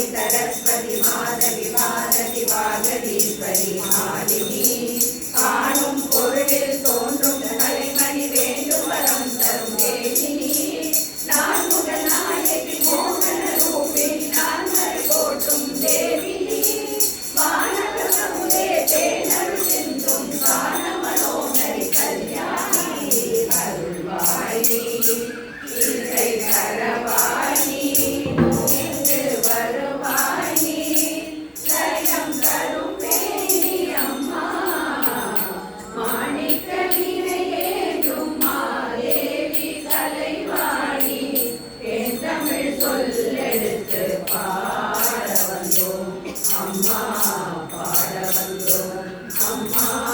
सरस्वती माधवी भारती वागदीश्वरी मालिनी காணும் பொருளில் தோன்றும் கலைமணி வேண்டும் வரம் தரும் தேவினி நான் முதல் நாயகி மோகன ரூபிணி நான் போற்றும் தேவினி வானகமுதே தேனருள் சிந்தும் காண மனோகரி கல்யாணி அருள்வாயி இசை தரவாயி சொல்லெடுத்து பாட வந்தோம் அம்மா பாட வந்தோம் அம்மா